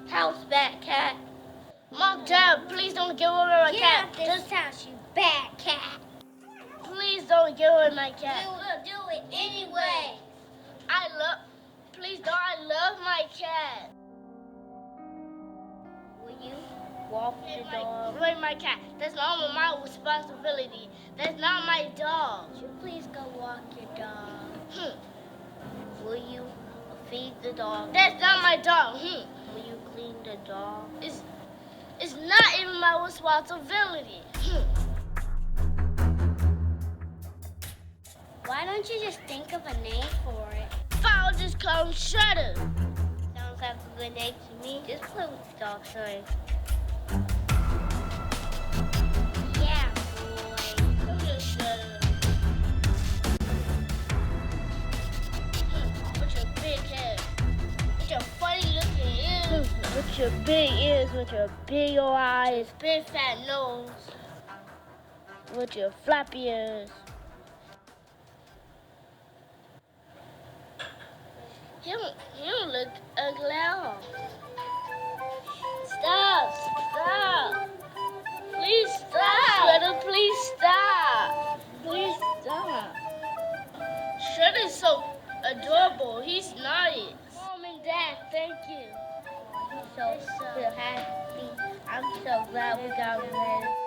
House, bad cat. Mom, Dad, please don't give away my cat. Get out this house, you bad cat. Please don't give away my cat. We will do it anyway. Please don't, I love my cat. Will you walk the dog? Away my cat. That's not my responsibility. That's not my dog. Would you please go walk your dog? Will you feed the dog? That's not my dog. Will you clean the dog? It's not even my responsibility. Why don't you just think of a name for it? I'll just call him Shredder. Sounds like a good name to me. Just play with the dog, sorry. Yeah, boy. Come here, Shredder. With your big head. With your funny looking ears. With your big ears, with your big old eyes, big fat nose. With your flappy ears. You don't look ugly at all. Stop. Please stop. Shredder, please stop. Please stop. Shredder's so adorable. He's nice. Mom and Dad, thank you. So happy. I'm so glad we got rid of